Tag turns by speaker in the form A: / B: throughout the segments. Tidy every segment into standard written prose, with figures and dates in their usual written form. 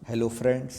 A: Hello friends,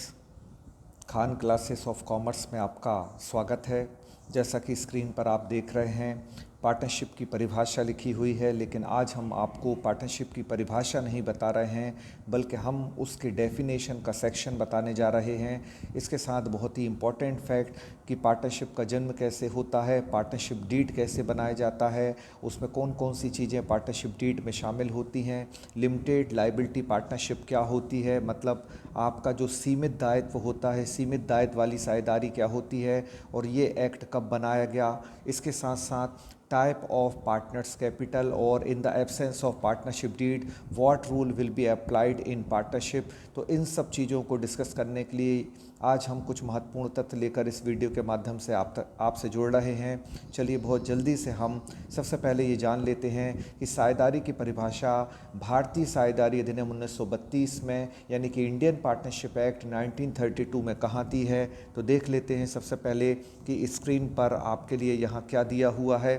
A: Khan classes of commerce में आपका स्वागत है। जैसा कि स्क्रीन पर आप देख रहे हैं, पार्टनरशिप की परिभाषा लिखी हुई है, लेकिन आज हम आपको पार्टनरशिप की परिभाषा नहीं बता रहे हैं, बल्कि हम उसके डेफिनेशन का सेक्शन बताने जा रहे हैं। इसके साथ बहुत ही इम्पॉर्टेंट फैक्ट कि पार्टनरशिप का जन्म कैसे होता है, पार्टनरशिप डीड कैसे बनाया जाता है, उसमें कौन कौन सी चीज़ें पार्टनरशिप डीड में शामिल होती हैं, लिमिटेड लायबिलिटी पार्टनरशिप क्या होती है, मतलब आपका जो सीमित दायित्व होता है, सीमित दायित्व वाली साझेदारी क्या होती है और ये एक्ट कब बनाया गया। इसके साथ साथ टाइप ऑफ पार्टनर्स कैपिटल और in the absence of partnership deed what rule will be applied in partnership. तो इन सब चीज़ों को डिस्कस करने के लिए आज हम कुछ महत्वपूर्ण तथ्य लेकर इस वीडियो के माध्यम से आपसे जुड़ रहे हैं। चलिए बहुत जल्दी से हम सबसे पहले ये जान लेते हैं कि साझेदारी की परिभाषा भारतीय साझेदारी अधिनियम 1932 में यानी कि इंडियन पार्टनरशिप एक्ट 1932 में कहाँ दी है। तो देख लेते हैं सबसे पहले कि स्क्रीन पर आपके लिए यहाँ क्या दिया हुआ है।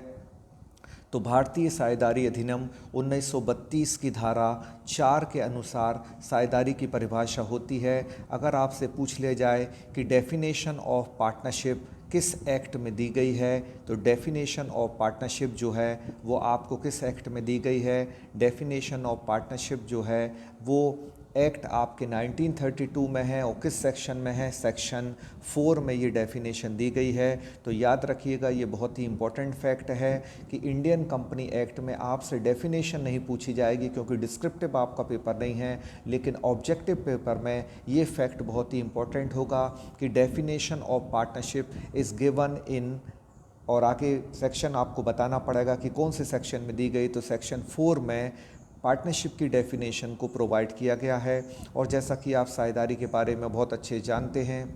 A: तो भारतीय साझेदारी अधिनियम 1932 की धारा 4 के अनुसार साझेदारी की परिभाषा होती है। अगर आपसे पूछ लिया जाए कि डेफिनेशन ऑफ पार्टनरशिप किस एक्ट में दी गई है, तो डेफिनेशन ऑफ पार्टनरशिप जो है वो आपको किस एक्ट में दी गई है। डेफिनेशन ऑफ पार्टनरशिप जो है वो एक्ट आपके 1932 में है और किस सेक्शन में है, सेक्शन 4 में ये डेफिनेशन दी गई है। तो याद रखिएगा, ये बहुत ही इंपॉर्टेंट फैक्ट है कि इंडियन कंपनी एक्ट में आपसे डेफिनेशन नहीं पूछी जाएगी, क्योंकि डिस्क्रिप्टिव आपका पेपर नहीं है, लेकिन ऑब्जेक्टिव पेपर में ये फैक्ट बहुत ही इंपॉर्टेंट होगा कि definition of partnership is given in, और आगे सेक्शन आपको बताना पड़ेगा कि कौन से सेक्शन में दी गई। तो सेक्शन 4 में पार्टनरशिप की डेफिनेशन को प्रोवाइड किया गया है। और जैसा कि आप साझेदारी के बारे में बहुत अच्छे जानते हैं,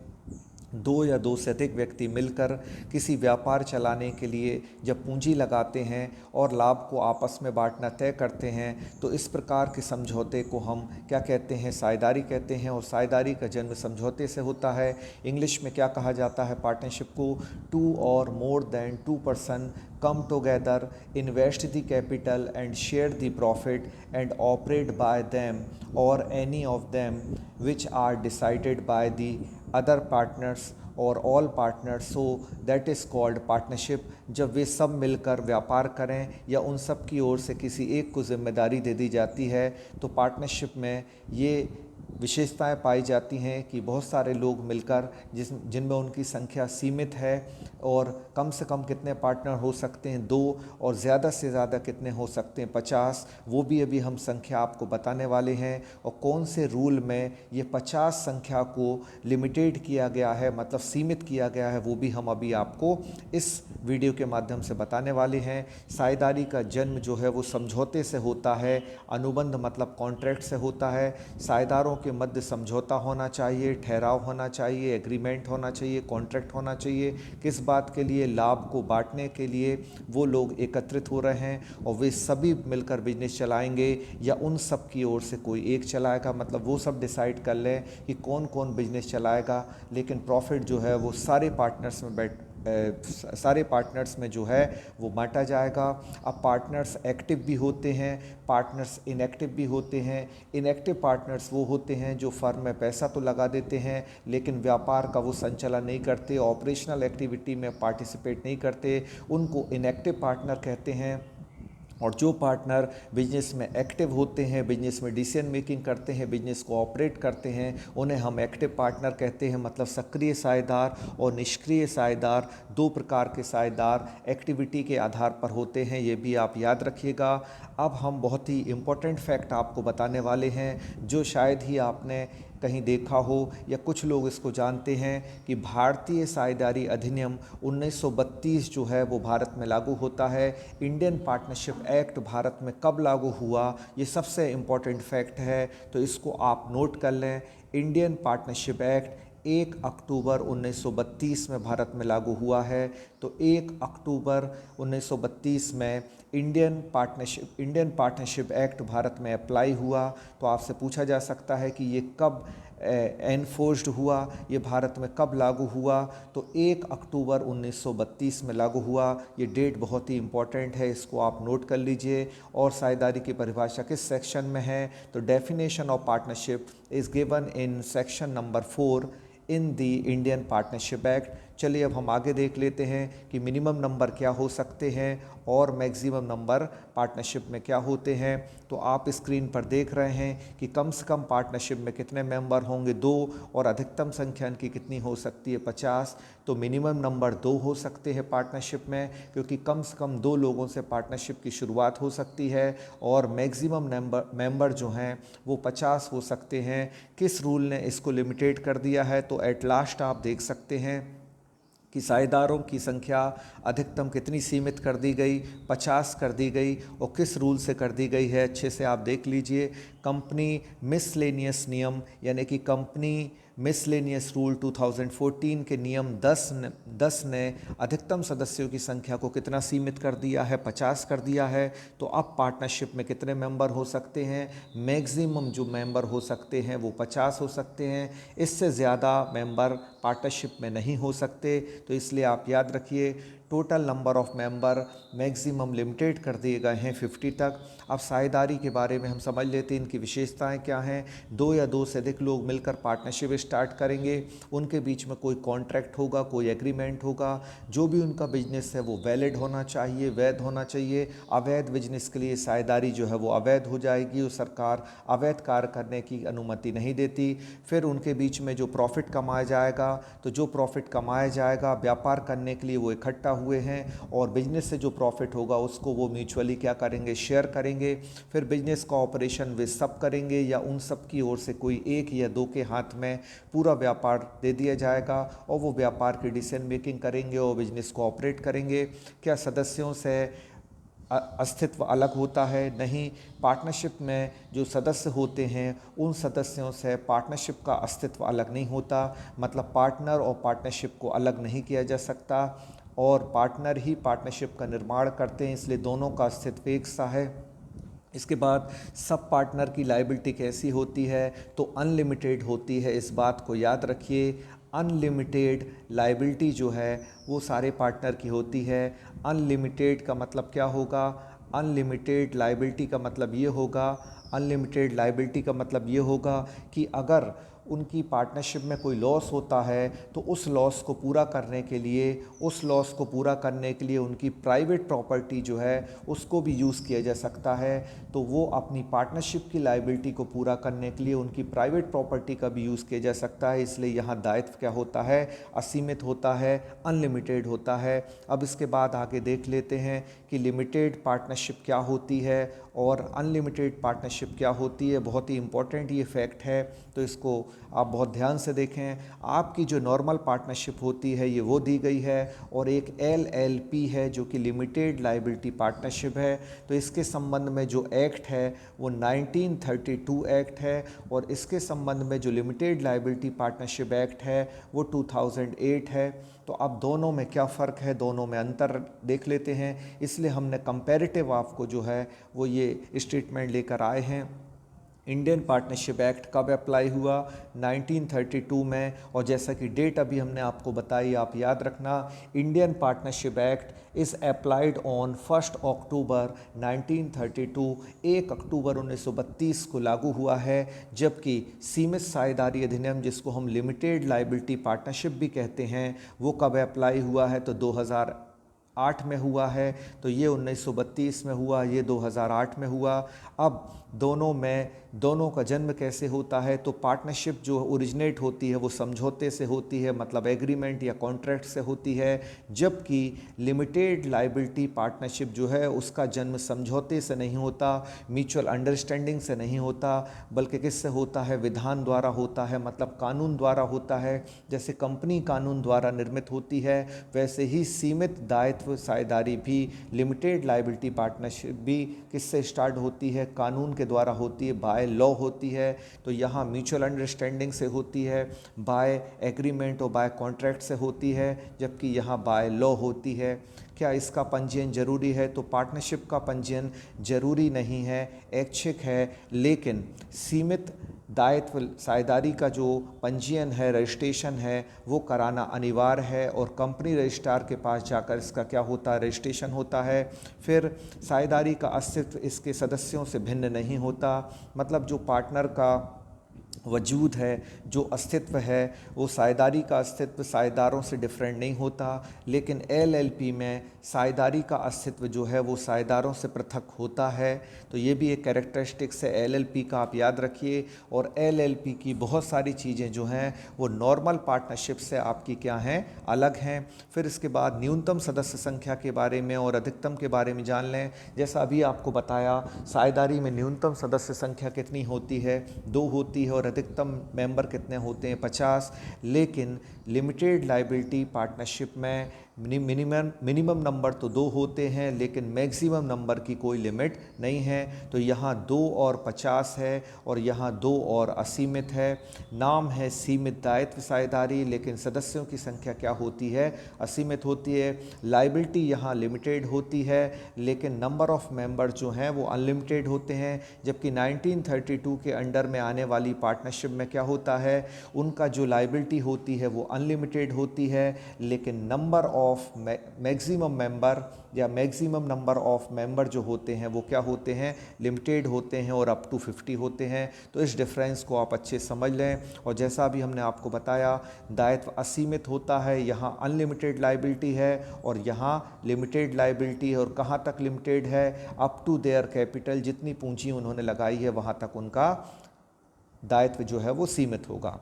A: दो या दो से अधिक व्यक्ति मिलकर किसी व्यापार चलाने के लिए जब पूंजी लगाते हैं और लाभ को आपस में बांटना तय करते हैं, तो इस प्रकार के समझौते को हम क्या कहते हैं, साझेदारी कहते हैं। और साझेदारी का जन्म समझौते से होता है। इंग्लिश में क्या कहा जाता है पार्टनरशिप को, टू और more than two person come together, invest the capital and share the profit and operate by them or any of them which are decided by the other partners और all partners, so that is called partnership. जब वे सब मिलकर व्यापार करें या उन सब की ओर से किसी एक को जिम्मेदारी दे दी जाती है, तो पार्टनरशिप में ये विशेषताएं पाई जाती हैं कि बहुत सारे लोग मिलकर जिनमें उनकी संख्या सीमित है, और कम से कम कितने पार्टनर हो सकते हैं, 2, और ज़्यादा से ज़्यादा कितने हो सकते हैं, 50। वो भी अभी हम संख्या आपको बताने वाले हैं। और कौन से रूल में ये 50 संख्या को लिमिटेड किया गया है, मतलब सीमित किया गया है, वो भी हम अभी आपको इस वीडियो के माध्यम से बताने वाले हैं। साझेदारी का जन्म जो है वो समझौते से होता है। अनुबंध मतलब कॉन्ट्रैक्ट से होता है। साझेदारों के मध्य समझौता होना चाहिए, ठहराव होना चाहिए, एग्रीमेंट होना चाहिए, कॉन्ट्रैक्ट होना चाहिए। किस बात के लिए, लाभ को बांटने के लिए वो लोग एकत्रित हो रहे हैं और वे सभी मिलकर बिजनेस चलाएंगे, या उन सब की ओर से कोई एक चलाएगा, मतलब वो सब डिसाइड कर लें कि कौन कौन बिजनेस चलाएगा, लेकिन प्रॉफिट जो है वो सारे पार्टनर्स में जो है वो बांटा जाएगा। अब पार्टनर्स एक्टिव भी होते हैं, पार्टनर्स इनएक्टिव भी होते हैं। इनएक्टिव पार्टनर्स वो होते हैं जो फर्म में पैसा तो लगा देते हैं, लेकिन व्यापार का वो संचालन नहीं करते, ऑपरेशनल एक्टिविटी में पार्टिसिपेट नहीं करते, उनको इनएक्टिव पार्टनर कहते हैं। और जो पार्टनर बिजनेस में एक्टिव होते हैं, बिजनेस में डिसीजन मेकिंग करते हैं, बिजनेस को ऑपरेट करते हैं, उन्हें हम एक्टिव पार्टनर कहते हैं। मतलब सक्रिय साझेदार और निष्क्रिय साझेदार, दो प्रकार के साझेदार एक्टिविटी के आधार पर होते हैं, ये भी आप याद रखिएगा। अब हम बहुत ही इम्पोर्टेंट फैक्ट आपको बताने वाले हैं, जो शायद ही आपने कहीं देखा हो या कुछ लोग इसको जानते हैं, कि भारतीय साझेदारी अधिनियम 1932 जो है वो भारत में लागू होता है। इंडियन पार्टनरशिप एक्ट भारत में कब लागू हुआ, ये सबसे इम्पॉर्टेंट फैक्ट है, तो इसको आप नोट कर लें। इंडियन पार्टनरशिप एक्ट 1 अक्टूबर 1932 में भारत में लागू हुआ है। तो 1 अक्टूबर 1932 में इंडियन पार्टनरशिप एक्ट भारत में अप्लाई हुआ। तो आपसे पूछा जा सकता है कि ये कब एनफोर्स्ड हुआ, ये भारत में कब लागू हुआ, तो 1 अक्टूबर 1932 में लागू हुआ। ये डेट बहुत ही इम्पॉर्टेंट है, इसको आप नोट कर लीजिए। और साझेदारी की परिभाषा किस सेक्शन में है, तो definition of partnership is given in section number 4 in the Indian partnership act. चलिए अब हम आगे देख लेते हैं कि मिनिमम नंबर क्या हो सकते हैं और मैक्सिमम नंबर पार्टनरशिप में क्या होते हैं। तो आप स्क्रीन पर देख रहे हैं कि कम से कम पार्टनरशिप में कितने मेंबर होंगे, 2, और अधिकतम संख्या इनकी कितनी हो सकती है, 50। तो मिनिमम नंबर 2 हो सकते हैं पार्टनरशिप में, क्योंकि कम से कम 2 लोगों से पार्टनरशिप की शुरुआत हो सकती है। और मैक्सिमम मेंबर जो हैं वो 50 हो सकते हैं। किस रूल ने इसको लिमिटेड कर दिया है, तो एट लास्ट आप देख सकते हैं कि साझेदारों की संख्या अधिकतम कितनी सीमित कर दी गई, 50 कर दी गई। और किस रूल से कर दी गई है, अच्छे से आप देख लीजिए। कंपनी मिसलेनियस नियम यानी कि कंपनी मिसलेनियस रूल 2014 के नियम 10 ने अधिकतम सदस्यों की संख्या को कितना सीमित कर दिया है, 50 कर दिया है। तो अब पार्टनरशिप में कितने मेंबर हो सकते हैं, मैक्सिमम जो मेंबर हो सकते हैं वो 50 हो सकते हैं। इससे ज़्यादा मेंबर पार्टनरशिप में नहीं हो सकते। तो इसलिए आप याद रखिए, total number of member maximum limited कर दिए गए हैं 50 तक। अब साझेदारी के बारे में हम समझ लेते हैं, इनकी विशेषताएं क्या हैं। 2 या 2 से अधिक लोग मिलकर पार्टनरशिप स्टार्ट करेंगे, उनके बीच में कोई कॉन्ट्रैक्ट होगा, कोई एग्रीमेंट होगा। जो भी उनका बिजनेस है वो वैलिड होना चाहिए, वैध होना चाहिए। अवैध बिजनेस के लिए साझेदारी जो है वो अवैध हो जाएगी और सरकार अवैध कार्य करने की अनुमति नहीं देती। फिर उनके बीच में जो प्रॉफिट कमाया जाएगा, तो जो प्रॉफिट कमाया जाएगा व्यापार करने के लिए वो इकट्ठा हुए हैं, और बिजनेस से जो प्रॉफिट होगा उसको वो म्यूचुअली क्या करेंगे, शेयर करेंगे। फिर बिजनेस का ऑपरेशन वे सब करेंगे या उन सब की ओर से कोई 1 या 2 के हाथ में पूरा व्यापार दे दिया जाएगा और वो व्यापार की डिसीजन मेकिंग करेंगे और बिजनेस को ऑपरेट करेंगे। क्या सदस्यों से अस्तित्व अलग होता है? नहीं। पार्टनरशिप में जो सदस्य होते हैं उन सदस्यों से पार्टनरशिप का अस्तित्व अलग नहीं होता। मतलब पार्टनर और पार्टनरशिप को अलग नहीं किया जा सकता, और पार्टनर ही पार्टनरशिप का निर्माण करते हैं, इसलिए दोनों का अस्तित्व एक सा है। इसके बाद सब पार्टनर की लायबिलिटी कैसी होती है, तो अनलिमिटेड होती है। इस बात को याद रखिए, अनलिमिटेड लायबिलिटी जो है वो सारे पार्टनर की होती है। अनलिमिटेड का मतलब क्या होगा, अनलिमिटेड लायबिलिटी का मतलब ये होगा, अनलिमिटेड लायबिलिटी का मतलब ये होगा कि अगर उनकी पार्टनरशिप में कोई लॉस होता है तो उस लॉस को पूरा करने के लिए उनकी प्राइवेट प्रॉपर्टी जो है उसको भी यूज़ किया जा सकता है। तो वो अपनी पार्टनरशिप की लायबिलिटी को पूरा करने के लिए उनकी प्राइवेट प्रॉपर्टी का भी यूज़ किया जा सकता है। इसलिए यहाँ दायित्व क्या होता है, असीमित होता है, अनलिमिटेड होता है। अब इसके बाद आगे देख लेते हैं कि लिमिटेड पार्टनरशिप क्या होती है और अनलिमिटेड पार्टनरशिप क्या होती है। बहुत ही इम्पोर्टेंट ये फैक्ट है, तो इसको आप बहुत ध्यान से देखें। आपकी जो नॉर्मल पार्टनरशिप होती है ये वो दी गई है, और एक LLP है जो कि लिमिटेड लायबिलिटी पार्टनरशिप है। तो इसके संबंध में जो एक्ट है वो 1932 एक्ट है, और इसके संबंध में जो लिमिटेड लायबिलिटी पार्टनरशिप एक्ट है वो 2008 है। तो अब दोनों में क्या फ़र्क है, दोनों में अंतर देख लेते हैं। इसलिए हमने कंपैरेटिव आपको जो है वो ये स्टेटमेंट लेकर आए हैं। इंडियन पार्टनरशिप एक्ट कब अप्लाई हुआ, 1932 में, और जैसा कि डेट अभी हमने आपको बताई आप याद रखना। Indian partnership act is applied on 1 अक्टूबर 1932, 1 अक्टूबर 1932 को लागू हुआ है। जबकि सीमित साझेदारी अधिनियम, जिसको हम लिमिटेड लायबिलिटी पार्टनरशिप भी कहते हैं, वो कब अप्लाई हुआ है, तो 2008 में हुआ है। तो ये 1932 में हुआ, ये 2008 में हुआ। अब दोनों का जन्म कैसे होता है, तो पार्टनरशिप जो ओरिजिनेट होती है वो समझौते से होती है, मतलब एग्रीमेंट या कॉन्ट्रैक्ट से होती है। जबकि लिमिटेड लायबिलिटी पार्टनरशिप जो है उसका जन्म समझौते से नहीं होता, म्यूचुअल अंडरस्टैंडिंग से नहीं होता, बल्कि किससे होता है, विधान द्वारा होता है, मतलब कानून द्वारा होता है। जैसे कंपनी कानून द्वारा निर्मित होती है, वैसे ही सीमित दायित्व साझेदारी भी, लिमिटेड लायबिलिटी पार्टनरशिप भी किससे स्टार्ट होती है, कानून के द्वारा होती है, बाय लॉ होती है। तो यहाँ म्यूचुअल अंडरस्टैंडिंग से होती है, बाय एग्रीमेंट और बाय कॉन्ट्रैक्ट से होती है, जबकि यहाँ बाय लॉ होती है। क्या इसका पंजीयन जरूरी है, तो पार्टनरशिप का पंजीयन जरूरी नहीं है, ऐच्छिक है। लेकिन सीमित दायित्व साझेदारी का जो पंजीयन है, रजिस्ट्रेशन है, वो कराना अनिवार्य है और कंपनी रजिस्ट्रार के पास जाकर इसका क्या होता है, रजिस्ट्रेशन होता है। फिर साझेदारी का अस्तित्व इसके सदस्यों से भिन्न नहीं होता, मतलब जो पार्टनर का वजूद है, जो अस्तित्व है, वो साझेदारी का अस्तित्व साझेदारों से डिफरेंट नहीं होता। लेकिन एलएलपी में साझेदारी का अस्तित्व जो है वो साझेदारों से पृथक होता है। तो ये भी एक कैरेक्टरिस्टिक्स है एलएलपी का, आप याद रखिए। और एलएलपी की बहुत सारी चीज़ें जो हैं वो नॉर्मल पार्टनरशिप से आपकी क्या हैं, अलग हैं। फिर इसके बाद न्यूनतम सदस्य संख्या के बारे में और अधिकतम के बारे में जान लें। जैसा अभी आपको बताया, साझेदारी में न्यूनतम सदस्य संख्या कितनी होती है, 2 होती है, और अधिकतम मेंबर कितने होते हैं, 50। लेकिन लिमिटेड लायबिलिटी पार्टनरशिप में मिनिमम नंबर तो 2 होते हैं, लेकिन मैक्सिमम नंबर की कोई लिमिट नहीं है। तो यहाँ 2 और 50 है और यहाँ 2 और असीमित है। नाम है सीमित दायित्व साझेदारी, लेकिन सदस्यों की संख्या क्या होती है, असीमित होती है। लायबिलिटी यहाँ लिमिटेड होती है, लेकिन नंबर ऑफ मेंबर जो हैं वो अनलिमिटेड होते हैं। जबकि 1932 के अंडर में आने वाली पार्टनरशिप में क्या होता है, उनका जो लायबिलिटी होती है वो अनलिमिटेड होती है, लेकिन नंबर ऑफ मैक्सिमम मेंबर या मैक्सिमम नंबर ऑफ मेंबर जो होते हैं वो क्या होते हैं, लिमिटेड होते हैं और अप टू 50 होते हैं। तो इस डिफरेंस को आप अच्छे समझ लें। और जैसा भी हमने आपको बताया, दायित्व असीमित होता है, यहाँ अनलिमिटेड लायबिलिटी है और यहाँ लिमिटेड लायबिलिटी है। और कहाँ तक लिमिटेड है, अप टू देयर कैपिटल, जितनी पूंजी उन्होंने लगाई है वहाँ तक उनका दायित्व जो है वो सीमित होगा।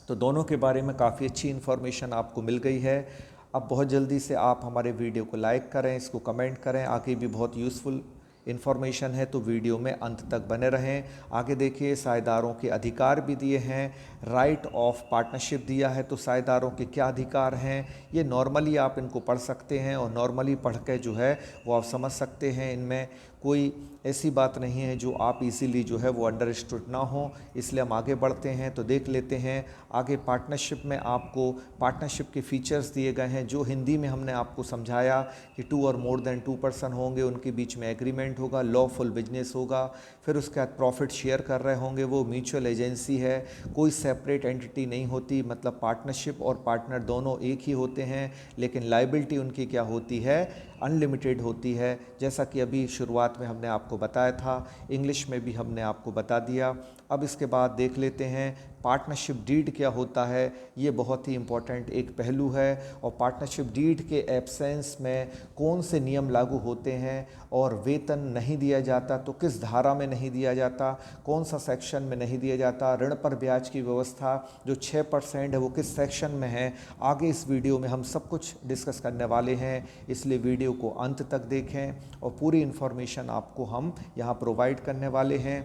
A: तो दोनों के बारे में काफ़ी अच्छी इन्फॉर्मेशन आपको मिल गई है। अब बहुत जल्दी से आप हमारे वीडियो को लाइक करें, इसको कमेंट करें। आगे भी बहुत यूज़फुल इन्फॉर्मेशन है, तो वीडियो में अंत तक बने रहें। आगे देखिए, साझेदारों के अधिकार भी दिए हैं, राइट ऑफ पार्टनरशिप दिया है। तो साझेदारों के क्या अधिकार हैं, ये नॉर्मली आप इनको पढ़ सकते हैं और नॉर्मली पढ़ के जो है वो आप समझ सकते हैं। इनमें कोई ऐसी बात नहीं है जो आप इजीली जो है वो अंडरस्टूड ना हो, इसलिए हम आगे बढ़ते हैं। तो देख लेते हैं आगे। पार्टनरशिप में आपको पार्टनरशिप के फीचर्स दिए गए हैं, जो हिंदी में हमने आपको समझाया कि 2 और मोर देन 2 पर्सन होंगे, उनके बीच में एग्रीमेंट होगा, लॉफुल बिजनेस होगा। फिर उसके बाद प्रॉफिट शेयर कर रहे होंगे, वो म्यूचुअल एजेंसी है, कोई सेपरेट एंटिटी नहीं होती, मतलब पार्टनरशिप और पार्टनर दोनों एक ही होते हैं। लेकिन लायबिलिटी उनकी क्या होती है, अनलिमिटेड होती है, जैसा कि अभी शुरुआत में हमने आपको बताया था। इंग्लिश में भी हमने आपको बता दिया। अब इसके बाद देख लेते हैं पार्टनरशिप डीड क्या होता है। ये बहुत ही इम्पोर्टेंट एक पहलू है। और पार्टनरशिप डीड के एब्सेंस में कौन से नियम लागू होते हैं, और वेतन नहीं दिया जाता तो किस धारा में नहीं दिया जाता, कौन सा सेक्शन में नहीं दिया जाता, ऋण पर ब्याज की व्यवस्था जो 6% है वो किस सेक्शन में है। आगे इस वीडियो में हम सब कुछ डिस्कस करने वाले हैं, इसलिए वीडियो को अंत तक देखें और पूरी इन्फॉर्मेशन आपको हम यहाँ प्रोवाइड करने वाले हैं।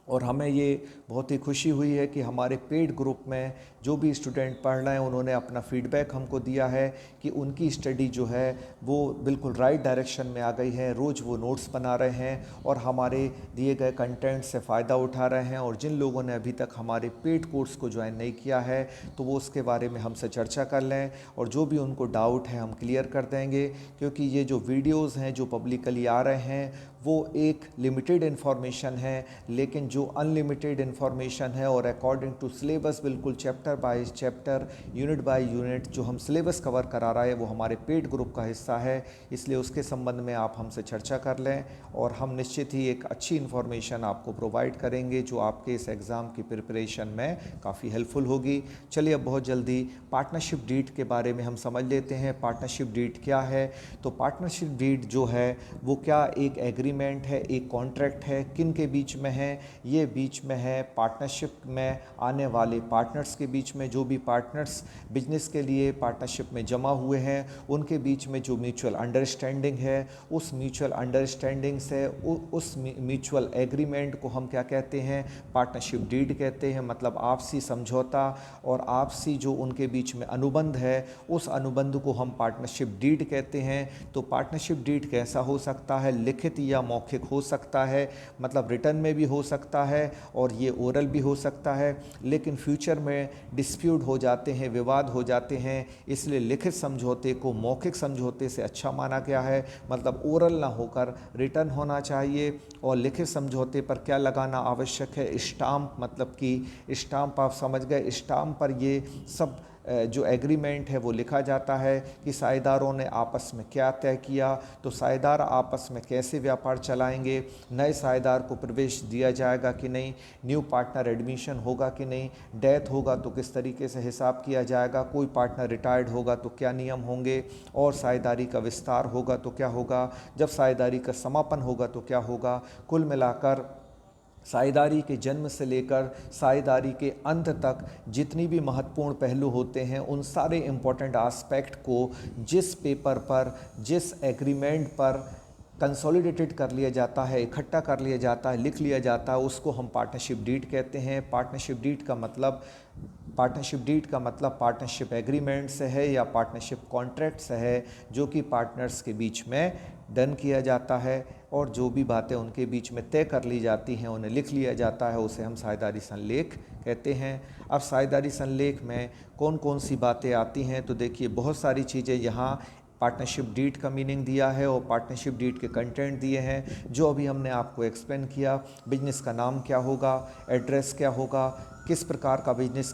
A: और हमें ये बहुत ही खुशी हुई है कि हमारे पेड ग्रुप में जो भी स्टूडेंट पढ़ रहे हैं उन्होंने अपना फीडबैक हमको दिया है कि उनकी स्टडी जो है वो बिल्कुल राइट डायरेक्शन में आ गई है। रोज़ वो नोट्स बना रहे हैं और हमारे दिए गए कंटेंट से फ़ायदा उठा रहे हैं। और जिन लोगों ने अभी तक हमारे पेड कोर्स को ज्वाइन नहीं किया है तो वो उसके बारे में हमसे चर्चा कर लें, और जो भी उनको डाउट है हम क्लियर कर देंगे। क्योंकि ये जो वीडियोज़ हैं जो पब्लिकली आ रहे हैं वो एक लिमिटेड इन्फॉर्मेशन है, लेकिन जो अनलिमिटेड इन्फॉर्मेशन है और अकॉर्डिंग टू सिलेबस, बिल्कुल chapter by chapter, unit by unit जो हम सिलेबस कवर करा रहा है वो हमारे पेड ग्रुप का हिस्सा है। इसलिए उसके संबंध में आप हमसे चर्चा कर लें और हम निश्चित ही एक अच्छी इन्फॉर्मेशन आपको प्रोवाइड करेंगे जो आपके इस एग्ज़ाम की प्रिपरेशन में काफ़ी हेल्पफुल होगी। चलिए अब बहुत जल्दी पार्टनरशिप डीड के बारे में हम समझ लेते हैं। पार्टनरशिप डीड क्या है। तो पार्टनरशिप डीड जो है वो क्या एक एग्रीमेंट है, एक कॉन्ट्रैक्ट है, किन के बीच में है, ये बीच में है पार्टनरशिप में आने वाले पार्टनर्स के बीच में। जो भी पार्टनर्स बिजनेस के लिए पार्टनरशिप में जमा हुए हैं उनके बीच में जो म्यूचुअल अंडरस्टैंडिंग है, उस म्यूचुअल अंडरस्टैंडिंग से उस म्यूचुअल एग्रीमेंट को हम क्या कहते हैं, पार्टनरशिप डीड कहते हैं। मतलब आपसी समझौता और आपसी जो उनके बीच में अनुबंध है, उस अनुबंध को हम पार्टनरशिप डीड कहते हैं। तो पार्टनरशिप डीड कैसा हो सकता है, लिखित या या मौखिक हो सकता है, मतलब रिटर्न में भी हो सकता है और ये ओरल भी हो सकता है, लेकिन फ्यूचर में डिस्प्यूट हो जाते हैं, विवाद हो जाते हैं, इसलिए लिखित समझौते को मौखिक समझौते से अच्छा माना गया है। मतलब ओरल ना होकर रिटर्न होना चाहिए। और लिखित समझौते पर क्या लगाना आवश्यक है? स्टाम्प, मतलब कि स्टाम्प आप समझ गए, स्टाम्प पर ये सब जो एग्रीमेंट है वो लिखा जाता है कि साझेदारों ने आपस में क्या तय किया, तो साझेदार आपस में कैसे व्यापार चलाएंगे, नए साझेदार को प्रवेश दिया जाएगा कि नहीं, न्यू पार्टनर एडमिशन होगा कि नहीं, डेथ होगा तो किस तरीके से हिसाब किया जाएगा, कोई पार्टनर रिटायर्ड होगा तो क्या नियम होंगे, और साझेदारी का विस्तार होगा तो क्या होगा, जब साझेदारी का समापन होगा तो क्या होगा। कुल मिलाकर साझेदारी के जन्म से लेकर साझेदारी के अंत तक जितनी भी महत्वपूर्ण पहलू होते हैं, उन सारे इम्पोर्टेंट आस्पेक्ट को जिस पेपर पर, जिस एग्रीमेंट पर कंसोलिडेटेड कर लिया जाता है, इकट्ठा कर लिया जाता है, लिख लिया जाता है, उसको हम पार्टनरशिप डीड कहते हैं। पार्टनरशिप डीड का मतलब पार्टनरशिप एग्रीमेंट से है या पार्टनरशिप कॉन्ट्रैक्ट से है, जो कि पार्टनर्स के बीच में डन किया जाता है, और जो भी बातें उनके बीच में तय कर ली जाती हैं उन्हें लिख लिया जाता है, उसे हम साझेदारी संलेख कहते हैं। अब साझेदारी संलेख में कौन कौन सी बातें आती हैं, तो देखिए बहुत सारी चीज़ें यहाँ पार्टनरशिप डीड का मीनिंग दिया है और पार्टनरशिप डीड के कंटेंट दिए हैं, जो अभी हमने आपको एक्सप्लेन किया। बिजनेस का नाम क्या होगा, एड्रेस क्या होगा, किस प्रकार का बिजनेस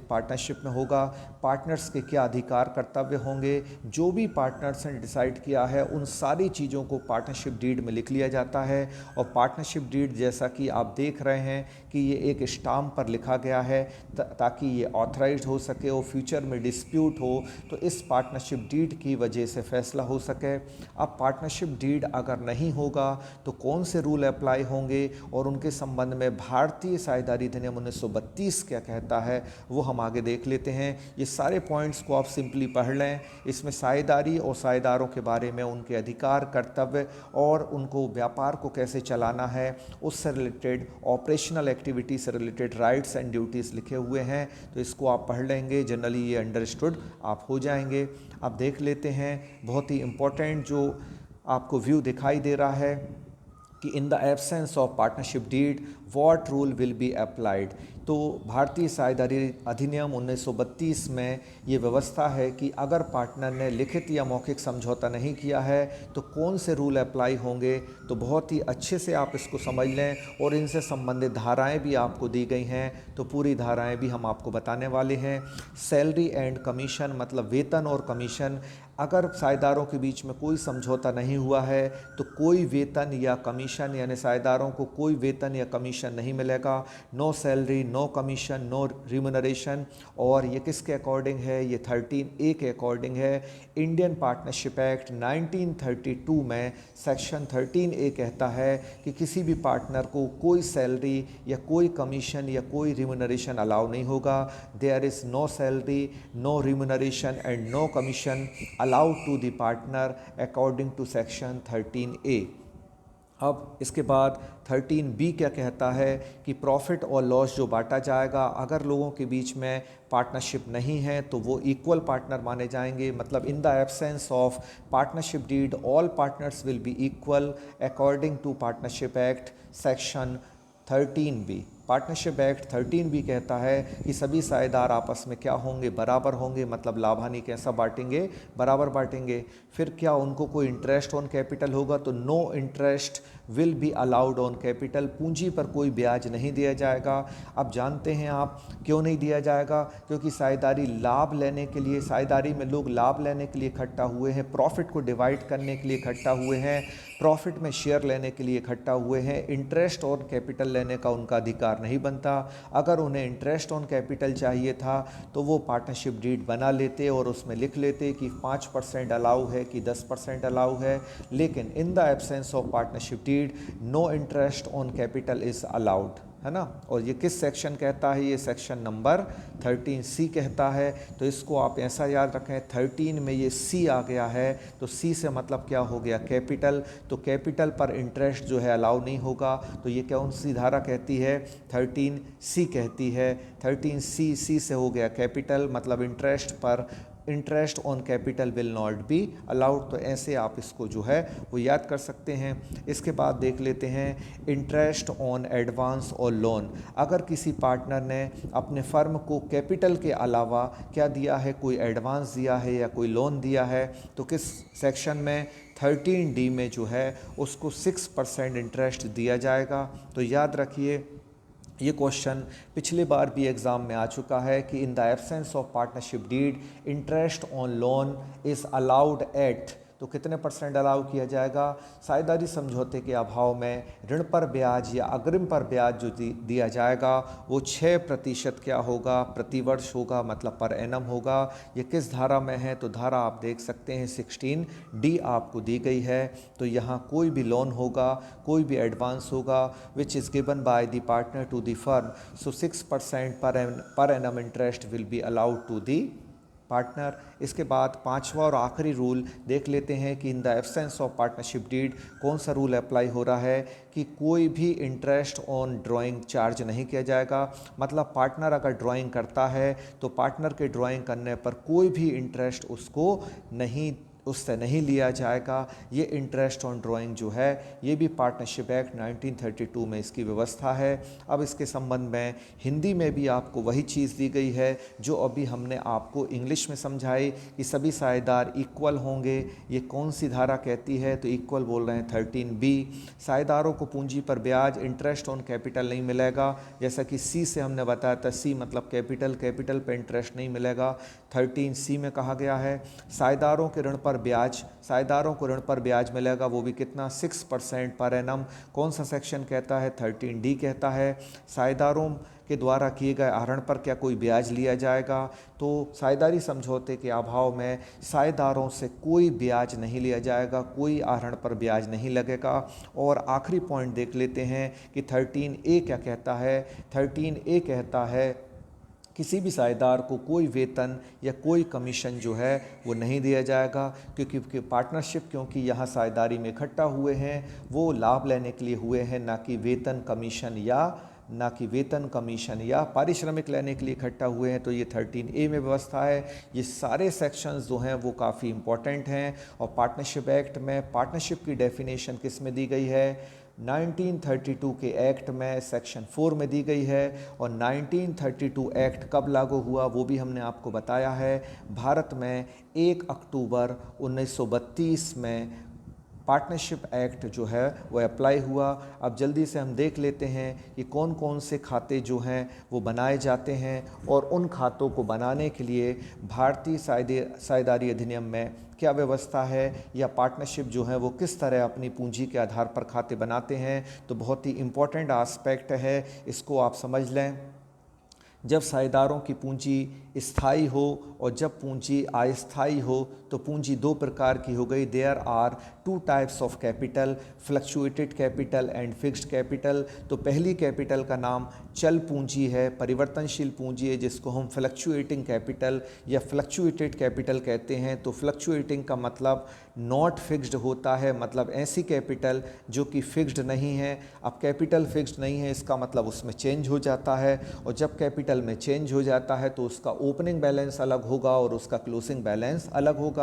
A: पार्टनरशिप में होगा, पार्टनर्स के क्या अधिकार कर्तव्य होंगे, जो भी पार्टनर्स ने डिसाइड किया है उन सारी चीज़ों को पार्टनरशिप डीड में लिख लिया जाता है। और पार्टनरशिप डीड जैसा कि आप देख रहे हैं कि ये एक स्टाम्प पर लिखा गया है ताकि ये ऑथराइज हो सके और फ्यूचर में डिस्प्यूट हो तो इस पार्टनरशिप डीड की वजह से फैसला हो सके। अब पार्टनरशिप डीड अगर नहीं होगा तो कौन से रूल अप्लाई होंगे और उनके संबंध में भारतीय साझेदारी अधिनियम 1932 क्या कहता है वो हम आगे देख लेते हैं। ये सारे पॉइंट्स को आप सिंपली पढ़ लें। इसमें साझेदारी और साझेदारों के बारे में उनके अधिकार, कर्तव्य और उनको व्यापार को कैसे चलाना है उससे रिलेटेड, ऑपरेशनल एक्टिविटी से रिलेटेड राइट्स एंड ड्यूटीज़ लिखे हुए हैं, तो इसको आप पढ़ लेंगे, जनरली ये अंडरस्टूड आप हो जाएंगे। अब देख लेते हैं बहुत ही इम्पोर्टेंट जो आपको व्यू दिखाई दे रहा है कि in the absence of partnership deed what rule will be applied. तो भारतीय साझेदारी अधिनियम 1932 में ये व्यवस्था है कि अगर पार्टनर ने लिखित या मौखिक समझौता नहीं किया है तो कौन से रूल अप्लाई होंगे। तो बहुत ही अच्छे से आप इसको समझ लें और इनसे संबंधित धाराएं भी आपको दी गई हैं, तो पूरी धाराएं भी हम आपको बताने वाले हैं। सैलरी एंड कमीशन, मतलब वेतन और कमीशन। अगर साझेदारों के बीच में कोई समझौता नहीं हुआ है तो कोई वेतन या कमीशन, यानी साझेदारों को कोई वेतन या कमीशन नहीं मिलेगा। No salary, no commission, no remuneration. और ये किसके अकॉर्डिंग है? ये 13A के अकॉर्डिंग है। इंडियन पार्टनरशिप एक्ट 1932 में सेक्शन 13A कहता है कि किसी भी पार्टनर को कोई सैलरी या कोई कमीशन या कोई रिम्यूनरेशन अलाउ नहीं होगा। There is no salary, no remuneration and no commission allowed to the partner according to section 13A। अब इसके बाद 13B क्या कहता है कि प्रॉफिट और लॉस जो बांटा जाएगा, अगर लोगों के बीच में पार्टनरशिप नहीं है तो वो इक्वल पार्टनर माने जाएंगे। मतलब in the absence of partnership deed all partners will be equal according to partnership act section 13B। Partnership act 13B कहता है कि सभी साझेदार आपस में क्या होंगे? बराबर होंगे। मतलब लाभ हानि कैसा बांटेंगे? बराबर बांटेंगे। फिर क्या उनको कोई इंटरेस्ट ऑन कैपिटल होगा? तो no interest will be allowed on capital. पूंजी पर कोई ब्याज नहीं दिया जाएगा। अब जानते हैं आप क्यों नहीं दिया जाएगा? क्योंकि साझेदारी लाभ लेने के लिए, साझेदारी में लोग लाभ लेने के लिए इकट्ठा हुए हैं, प्रॉफिट को डिवाइड करने के लिए इकट्ठा हुए हैं, प्रॉफिट में शेयर लेने के लिए इकट्ठा हुए हैं। इंटरेस्ट ऑन कैपिटल लेने का उनका अधिकार नहीं बनता। अगर उन्हें इंटरेस्ट ऑन कैपिटल चाहिए था तो वो पार्टनरशिप डीड बना लेते और उसमें लिख लेते कि 5% अलाउ है कि 10% अलाउ है। लेकिन in the absence of partnership deed no interest on capital is allowed, है ना। और ये किस सेक्शन कहता है? ये सेक्शन नंबर 13C कहता है। तो इसको आप ऐसा याद रखें, 13 में ये C आ गया है तो C से मतलब क्या हो गया? कैपिटल। तो कैपिटल पर इंटरेस्ट जो है अलाउ नहीं होगा। तो ये कौन सी धारा कहती है? 13C कहती है। 13C, C से हो गया कैपिटल, मतलब इंटरेस्ट पर interest on capital will not be allowed. तो ऐसे आप इसको जो है वो याद कर सकते हैं। इसके बाद देख लेते हैं इंटरेस्ट ऑन एडवांस और लोन। अगर किसी पार्टनर ने अपने फर्म को कैपिटल के अलावा क्या दिया है, कोई एडवांस दिया है या कोई लोन दिया है, तो किस सेक्शन में 13D में जो है उसको 6% इंटरेस्ट दिया जाएगा। तो याद रखिए ये क्वेश्चन पिछले बार भी एग्ज़ाम में आ चुका है कि in the absence of partnership deed interest on loan is allowed at, तो कितने परसेंट अलाउ किया जाएगा। साझेदारी समझौते के अभाव में ऋण पर ब्याज या अग्रिम पर ब्याज जो दिया जाएगा वो 6% क्या होगा, प्रतिवर्ष होगा, मतलब पर एनम होगा। ये किस धारा में है, तो धारा आप देख सकते हैं 16D आपको दी गई है। तो यहाँ कोई भी लोन होगा, कोई भी एडवांस होगा which is given by the partner to the firm, so 6% per annum interest will be allowed to the partner. इसके बाद पांचवा और आखिरी रूल देख लेते हैं कि in the absence of partnership deed कौन सा रूल अप्लाई हो रहा है कि कोई भी इंटरेस्ट ऑन ड्राइंग चार्ज नहीं किया जाएगा। मतलब पार्टनर अगर ड्राइंग करता है तो पार्टनर के ड्राइंग करने पर कोई भी इंटरेस्ट उससे नहीं लिया जाएगा। ये इंटरेस्ट ऑन ड्राइंग जो है ये भी पार्टनरशिप एक्ट 1932 में इसकी व्यवस्था है। अब इसके संबंध में हिंदी में भी आपको वही चीज़ दी गई है जो अभी हमने आपको इंग्लिश में समझाई कि सभी साझेदार इक्वल होंगे। ये कौन सी धारा कहती है, तो इक्वल बोल रहे हैं 13B। साझेदारों को पूंजी पर ब्याज इंटरेस्ट ऑन कैपिटल नहीं मिलेगा, जैसा कि C से हमने बताया था, C मतलब कैपिटल पर इंटरेस्ट नहीं मिलेगा। 13C में कहा गया है साझेदारों के ऋण पर ब्याज, साझेदारों को ऋण पर ब्याज मिलेगा, वो भी कितना, 6% पर एनम। कौन सा सेक्शन कहता है, 13D कहता है। साझेदारों के द्वारा किए गए आहरण पर क्या कोई ब्याज लिया जाएगा, तो साझेदारी समझौते के अभाव में साझेदारों से कोई ब्याज नहीं लिया जाएगा, कोई आहरण पर ब्याज नहीं लगेगा। और आखिरी पॉइंट देख लेते हैं कि 13A क्या कहता है। 13A कहता है किसी भी साझेदार को कोई वेतन या कोई कमीशन जो है वो नहीं दिया जाएगा, क्योंकि पार्टनरशिप, क्योंकि यहाँ साझेदारी में इकट्ठा हुए हैं वो लाभ लेने के लिए हुए हैं, ना कि वेतन कमीशन या पारिश्रमिक लेने के लिए इकट्ठा हुए हैं। तो ये 13A में व्यवस्था है। ये सारे सेक्शंस जो हैं वो काफ़ी इम्पोर्टेंट हैं। और पार्टनरशिप एक्ट में पार्टनरशिप की डेफिनेशन किस में दी गई है, 1932 के एक्ट में सेक्शन 4 में दी गई है। और 1932 एक्ट कब लागू हुआ वो भी हमने आपको बताया है। भारत में 1 अक्टूबर 1932 में पार्टनरशिप एक्ट जो है वो अप्लाई हुआ। अब जल्दी से हम देख लेते हैं कि कौन कौन से खाते जो हैं वो बनाए जाते हैं और उन खातों को बनाने के लिए भारतीय साझेदारी अधिनियम में क्या व्यवस्था है, या पार्टनरशिप जो है वो किस तरह अपनी पूंजी के आधार पर खाते बनाते हैं। तो बहुत ही इम्पोर्टेंट आस्पेक्ट है, इसको आप समझ लें। जब साझेदारों की पूंजी स्थायी हो और जब पूंजी अस्थायी हो तो पूंजी दो प्रकार की हो गई। There are 2 types of capital, fluctuated capital and fixed capital. तो पहली कैपिटल का नाम चल पूंजी है, परिवर्तनशील पूंजी है, जिसको हम फ्लक्चुएटिंग कैपिटल या फ्लक्चुएटेड कैपिटल कहते हैं। तो फ्लक्चुएटिंग का मतलब नॉट फिक्स्ड होता है, मतलब ऐसी कैपिटल जो कि फिक्स्ड नहीं है। अब कैपिटल फिक्स्ड नहीं है इसका मतलब उसमें चेंज हो जाता है, और जब कैपिटल में चेंज हो जाता है तो उसका ओपनिंग बैलेंस अलग होगा और उसका क्लोजिंग बैलेंस अलग होगा।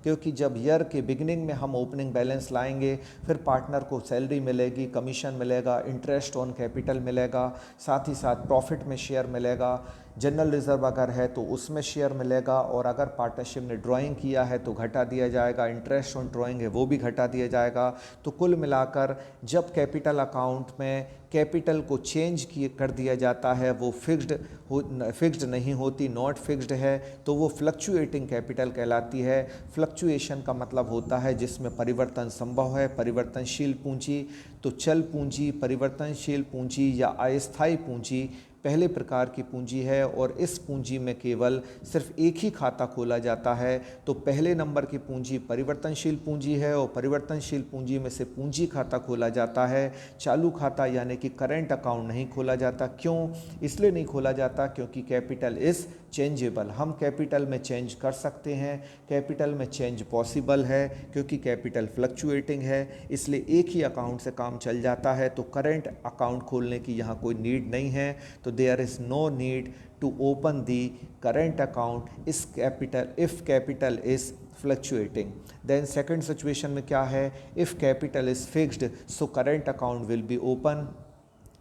A: क्योंकि जब ईयर के बिगिनिंग में हम ओपनिंग बैलेंस लाएंगे, फिर पार्टनर को सैलरी मिलेगी, कमीशन मिलेगा, इंटरेस्ट ऑन कैपिटल मिलेगा, साथ ही साथ प्रॉफिट में शेयर मिलेगा, जनरल रिजर्व अगर है तो उसमें शेयर मिलेगा, और अगर पार्टनरशिप ने ड्राइंग किया है तो घटा दिया जाएगा, इंटरेस्ट ऑन ड्राइंग है वो भी घटा दिया जाएगा। तो कुल मिलाकर जब कैपिटल अकाउंट में कैपिटल को चेंज कर दिया जाता है वो फिक्स्ड नहीं होती, नॉट फिक्स्ड है, तो वो फ्लक्चुएटिंग कैपिटल कहलाती है। फ्लक्चुएशन का मतलब होता है जिसमें परिवर्तन संभव है, परिवर्तनशील पूंजी। तो चल पूंजी, परिवर्तनशील पूंजी या अस्थायी पूंजी पहले प्रकार की पूंजी है, और इस पूंजी में केवल सिर्फ एक ही खाता खोला जाता है। तो पहले नंबर की पूंजी परिवर्तनशील पूंजी है, और परिवर्तनशील पूंजी में से पूंजी खाता खोला जाता है। चालू खाता यानी कि करेंट अकाउंट नहीं खोला जाता। क्यों? इसलिए नहीं खोला जाता क्योंकि कैपिटल इज़ चेंजेबल, हम कैपिटल में चेंज कर सकते हैं, कैपिटल में चेंज पॉसिबल है, क्योंकि कैपिटल फ्लक्चुएटिंग है, इसलिए एक ही अकाउंट से काम चल जाता है। तो करेंट अकाउंट खोलने की यहाँ कोई नीड नहीं है। तो there is no need to open the current account इस capital if capital is fluctuating. Then second situation में क्या है, if capital is fixed so current account will be open.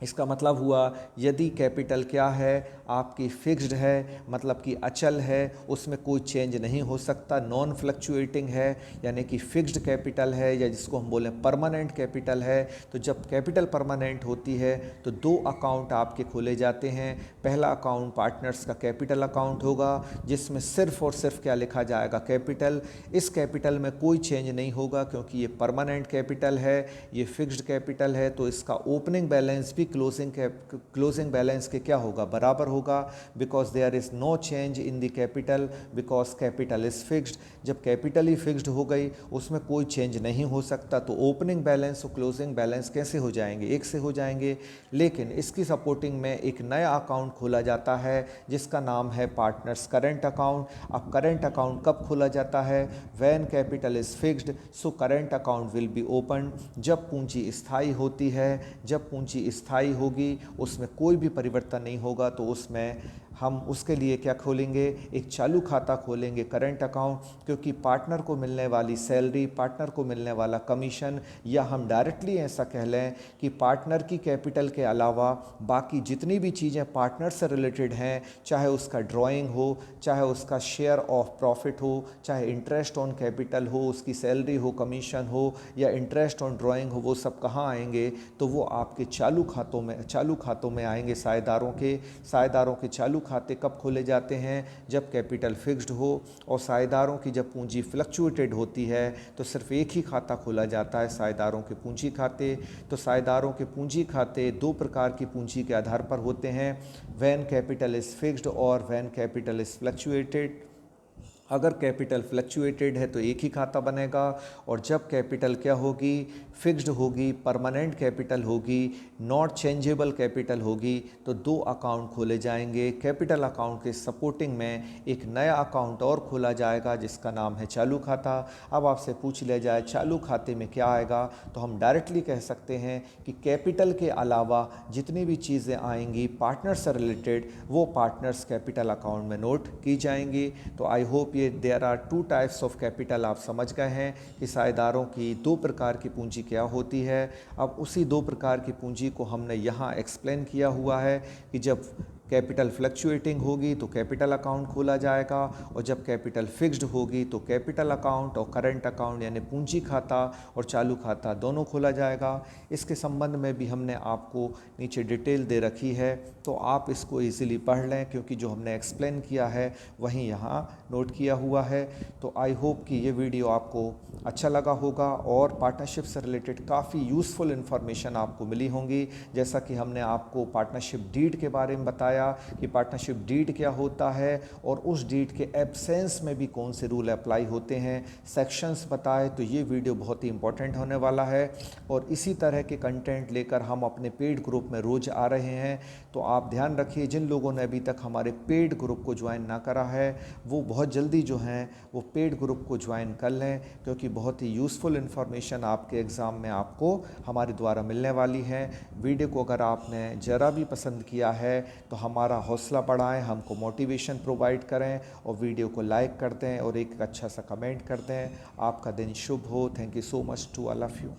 A: इसका मतलब हुआ यदि कैपिटल क्या है आपकी फिक्स्ड है, मतलब कि अचल है, उसमें कोई चेंज नहीं हो सकता, नॉन फ्लक्चुएटिंग है, यानी कि फिक्स्ड कैपिटल है, या जिसको हम बोलें परमानेंट कैपिटल है। तो जब कैपिटल परमानेंट होती है तो दो अकाउंट आपके खोले जाते हैं। पहला अकाउंट पार्टनर्स का कैपिटल अकाउंट होगा जिसमें सिर्फ और सिर्फ क्या लिखा जाएगा, कैपिटल। इस कैपिटल में कोई चेंज नहीं होगा क्योंकि ये परमानेंट कैपिटल है, ये फिक्स्ड कैपिटल है। तो इसका ओपनिंग बैलेंस भी क्लोजिंग बैलेंस के क्या होगा, बराबर होगा, because there is no change in the capital because capital is fixed. जब कैपिटल ही फिक्स्ड हो गई उसमें कोई चेंज नहीं हो सकता, तो ओपनिंग बैलेंस और क्लोजिंग बैलेंस कैसे हो जाएंगे, एक से हो जाएंगे। लेकिन इसकी सपोर्टिंग में एक नया अकाउंट खोला जाता है जिसका नाम है पार्टनर्स करेंट अकाउंट। अब करेंट अकाउंट कब खोला जाता है, when capital is fixed so current account will be open. जब पूंजी स्थायी होती है, जब पूंजी स्थायी होगी, उसमें कोई भी परिवर्तन नहीं होगा, तो उसमें हम उसके लिए क्या खोलेंगे, एक चालू खाता खोलेंगे, करंट अकाउंट। क्योंकि पार्टनर को मिलने वाली सैलरी, पार्टनर को मिलने वाला कमीशन, या हम डायरेक्टली ऐसा कह लें कि पार्टनर की कैपिटल के अलावा बाकी जितनी भी चीज़ें पार्टनर से रिलेटेड हैं, चाहे उसका ड्राइंग हो, चाहे उसका शेयर ऑफ प्रॉफिट हो, चाहे इंटरेस्ट ऑन कैपिटल हो, उसकी सैलरी हो, कमीशन हो, या इंटरेस्ट ऑन ड्राइंग हो, वो सब कहाँ आएंगे, तो वो आपके चालू खातों में आएंगे साझेदारों के चालू खाते कब खोले जाते हैं, जब कैपिटल फिक्स्ड हो। और साझेदारों की जब पूंजी फ्लक्चुएटेड होती है तो सिर्फ एक ही खाता खोला जाता है, साझेदारों के पूंजी खाते। तो साझेदारों के पूंजी खाते दो प्रकार की पूंजी के आधार पर होते हैं, व्हेन कैपिटल इज़ फिक्स्ड और व्हेन कैपिटल इज़ फ्लक्चुएटेड। अगर कैपिटल फ्लक्चुएटेड है तो एक ही खाता बनेगा, और जब कैपिटल क्या होगी, फिक्स्ड होगी, परमानेंट कैपिटल होगी, नॉट चेंजेबल कैपिटल होगी, तो दो अकाउंट खोले जाएंगे। कैपिटल अकाउंट के सपोर्टिंग में एक नया अकाउंट और खोला जाएगा जिसका नाम है चालू खाता। अब आपसे पूछ लिया जाए चालू खाते में क्या आएगा, तो हम डायरेक्टली कह सकते हैं कि कैपिटल के अलावा जितनी भी चीज़ें आएंगी पार्टनर से रिलेटेड, वो पार्टनर्स कैपिटल अकाउंट में नोट की जाएंगी। तो आई होप ये there are two types of capital आप समझ गए हैं कि साझेदारों की दो प्रकार की पूंजी क्या होती है। अब उसी दो प्रकार की पूंजी को हमने यहाँ एक्सप्लेन किया हुआ है कि जब कैपिटल फ्लक्चुएटिंग होगी तो कैपिटल अकाउंट खोला जाएगा, और जब कैपिटल फिक्स्ड होगी तो कैपिटल अकाउंट और करंट अकाउंट यानी पूंजी खाता और चालू खाता दोनों खोला जाएगा। इसके संबंध में भी हमने आपको नीचे डिटेल दे रखी है, तो आप इसको इजीली पढ़ लें क्योंकि जो हमने एक्सप्लेन किया है वहीं यहाँ नोट किया हुआ है। तो आई होप कि ये वीडियो आपको अच्छा लगा होगा और पार्टनरशिप से रिलेटेड काफ़ी यूज़फुल इन्फॉर्मेशन आपको मिली होंगी। जैसा कि हमने आपको पार्टनरशिप डीड के बारे में बताया कि पार्टनरशिप डीड क्या होता है और उस डीड के एब्सेंस में भी कौन से रूल अप्लाई होते हैं, सेक्शंस बताए, तो ये वीडियो बहुत ही इंपॉर्टेंट होने वाला है। और इसी तरह के कंटेंट लेकर हम अपने पेड ग्रुप में रोज़ आ रहे हैं। तो आप ध्यान रखिए, जिन लोगों ने अभी तक हमारे पेड ग्रुप को ज्वाइन ना करा है वो बहुत जल्दी जो हैं वो पेड ग्रुप को ज्वाइन कर लें, क्योंकि बहुत ही यूज़फुल इन्फॉर्मेशन आपके एग्ज़ाम में आपको हमारे द्वारा मिलने वाली है। वीडियो को अगर आपने ज़रा भी पसंद किया है तो हमारा हौसला बढ़ाएं, हमको मोटिवेशन प्रोवाइड करें और वीडियो को लाइक कर दें और एक अच्छा सा कमेंट कर दें। आपका दिन शुभ हो। Thank you so much to all of you.